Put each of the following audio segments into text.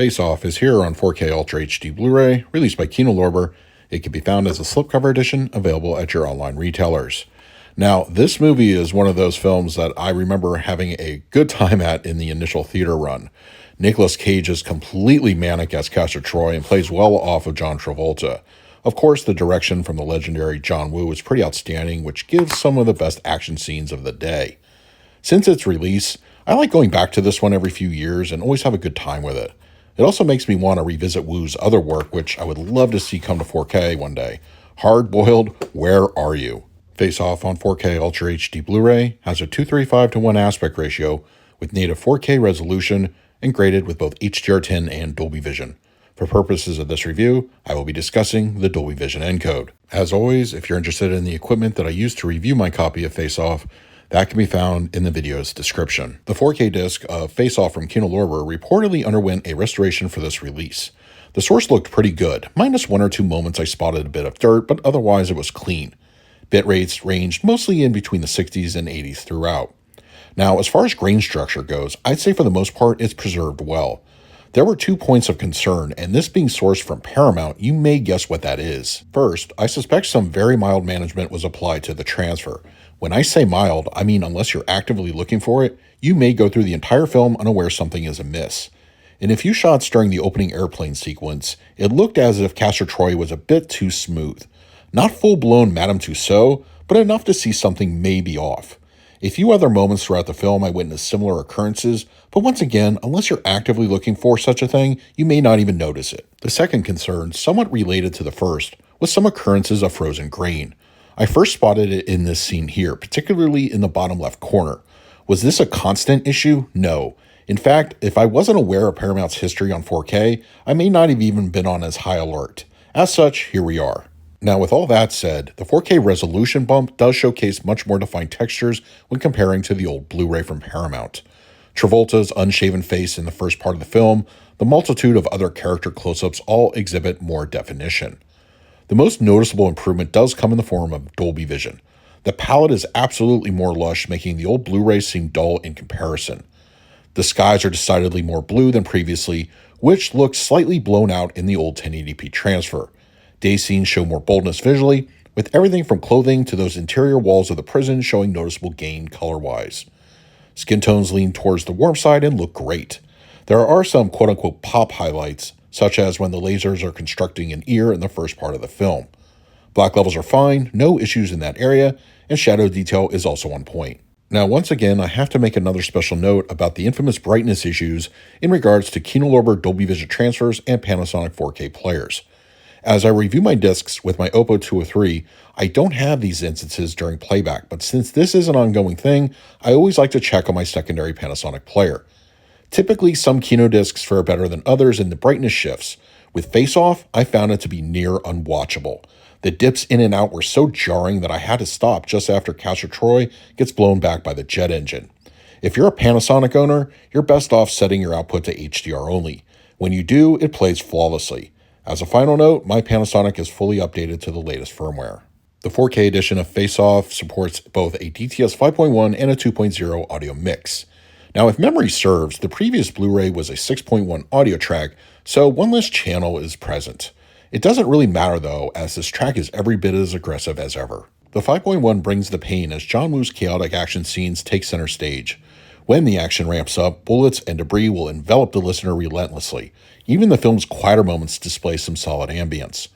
Face Off is here on 4K Ultra HD Blu-ray, released by Kino Lorber. It can be found as a slipcover edition, available at your online retailers. Now, this movie is one of those films that I remember having a good time at in the initial theater run. Nicolas Cage is completely manic as Castor Troy and plays well off of John Travolta. Of course, the direction from the legendary John Woo is pretty outstanding, which gives some of the best action scenes of the day. Since its release, I like going back to this one every few years and always have a good time with it. It also makes me want to revisit Woo's other work, which I would love to see come to 4K one day. Hard Boiled, Where Are You? Face Off on 4K Ultra HD Blu-ray has a 235:1 aspect ratio with native 4K resolution and graded with both HDR10 and Dolby Vision. For purposes of this review, I will be discussing the Dolby Vision encode. As always, if you're interested in the equipment that I used to review my copy of Face Off, that can be found in the video's description. The 4K disc of Face Off from Kino Lorber reportedly underwent a restoration for this release. The source looked pretty good, minus one or two moments I spotted a bit of dirt, but otherwise it was clean. Bit rates ranged mostly in between the 60s and 80s throughout. Now, as far as grain structure goes, I'd say for the most part it's preserved well. There were 2 points of concern, and this being sourced from Paramount, you may guess what that is. First, I suspect some very mild management was applied to the transfer. When I say mild, I mean unless you're actively looking for it, you may go through the entire film unaware something is amiss. In a few shots during the opening airplane sequence, it looked as if Castor Troy was a bit too smooth. Not full-blown Madame Tussauds, but enough to see something may be off. A few other moments throughout the film I witnessed similar occurrences, but once again, unless you're actively looking for such a thing, you may not even notice it. The second concern, somewhat related to the first, was some occurrences of frozen grain. I first spotted it in this scene here, particularly in the bottom left corner. Was this a constant issue? No. In fact, if I wasn't aware of Paramount's history on 4K, I may not have even been on as high alert. As such, here we are. Now, with all that said, the 4K resolution bump does showcase much more defined textures when comparing to the old Blu-ray from Paramount. Travolta's unshaven face in the first part of the film, the multitude of other character close-ups all exhibit more definition. The most noticeable improvement does come in the form of Dolby Vision. The palette is absolutely more lush, making the old Blu-ray seem dull in comparison. The skies are decidedly more blue than previously, which looks slightly blown out in the old 1080p transfer. Day scenes show more boldness visually, with everything from clothing to those interior walls of the prison showing noticeable gain color-wise. Skin tones lean towards the warm side and look great. There are some quote-unquote pop highlights, such as when the lasers are constructing an ear in the first part of the film. Black levels are fine, no issues in that area, and shadow detail is also on point. Now, once again, I have to make another special note about the infamous brightness issues in regards to Kino Lorber Dolby Vision transfers and Panasonic 4K players. As I review my discs with my OPPO 203, I don't have these instances during playback, but since this is an ongoing thing, I always like to check on my secondary Panasonic player. Typically, some Kino discs fare better than others in the brightness shifts. With Face Off, I found it to be near unwatchable. The dips in and out were so jarring that I had to stop just after Castor Troy gets blown back by the jet engine. If you're a Panasonic owner, you're best off setting your output to HDR only. When you do, it plays flawlessly. As a final note, my Panasonic is fully updated to the latest firmware. The 4K edition of Face Off supports both a DTS 5.1 and a 2.0 audio mix. Now, if memory serves, the previous Blu-ray was a 6.1 audio track, so one less channel is present. It doesn't really matter though, as this track is every bit as aggressive as ever. The 5.1 brings the pain as John Woo's chaotic action scenes take center stage. When the action ramps up, bullets and debris will envelop the listener relentlessly. Even the film's quieter moments display some solid ambience.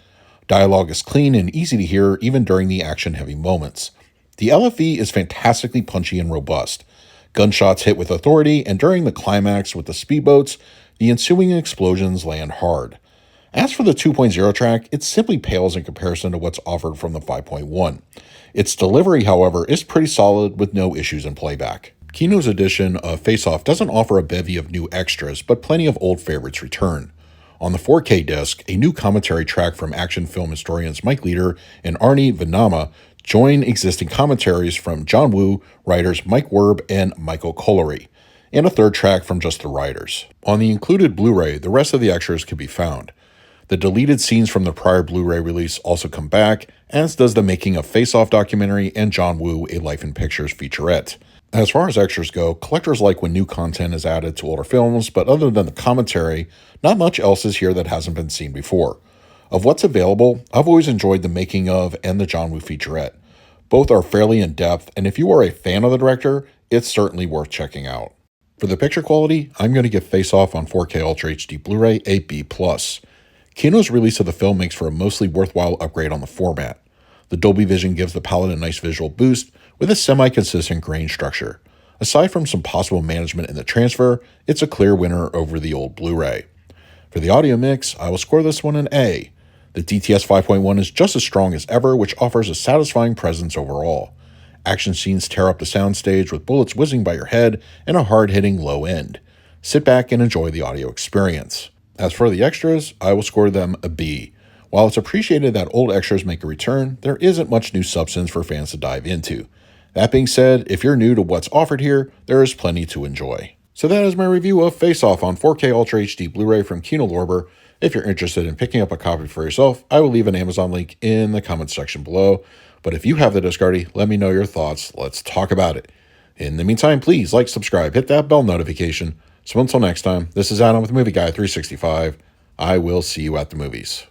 Dialogue is clean and easy to hear even during the action-heavy moments. The LFE is fantastically punchy and robust. Gunshots hit with authority, and during the climax with the speedboats, the ensuing explosions land hard. As for the 2.0 track, it simply pales in comparison to what's offered from the 5.1. Its delivery, however, is pretty solid with no issues in playback. Kino's edition of Face Off doesn't offer a bevy of new extras, but plenty of old favorites return. On the 4K disc, a new commentary track from action film historians Mike Leader and Arnie Venama join existing commentaries from John Woo, writers Mike Werb and Michael Collery, and a third track from just the writers. On the included Blu-ray, the rest of the extras can be found. The deleted scenes from the prior Blu-ray release also come back, as does the Making of Face Off documentary and John Woo, A Life in Pictures featurette. As far as extras go, collectors like when new content is added to older films, but other than the commentary, not much else is here that hasn't been seen before. Of what's available, I've always enjoyed the making of and the John Woo featurette. Both are fairly in-depth, and if you are a fan of the director, it's certainly worth checking out. For the picture quality, I'm going to give Face Off on 4K Ultra HD Blu-ray a B+. Kino's release of the film makes for a mostly worthwhile upgrade on the format. The Dolby Vision gives the palette a nice visual boost with a semi-consistent grain structure. Aside from some possible management in the transfer, it's a clear winner over the old Blu-ray. For the audio mix, I will score this one an A. The DTS 5.1 is just as strong as ever, which offers a satisfying presence overall. Action scenes tear up the soundstage with bullets whizzing by your head and a hard-hitting low end. Sit back and enjoy the audio experience. As for the extras, I will score them a B. While it's appreciated that old extras make a return, there isn't much new substance for fans to dive into. That being said, if you're new to what's offered here, there is plenty to enjoy. So that is my review of Face Off on 4K Ultra HD Blu-ray from Kino Lorber. If you're interested in picking up a copy for yourself, I will leave an Amazon link in the comments section below. But if you have the Discardy, let me know your thoughts. Let's talk about it. In the meantime, please like, subscribe, hit that bell notification. So until next time, this is Adam with Movie Guy 365. I will see you at the movies.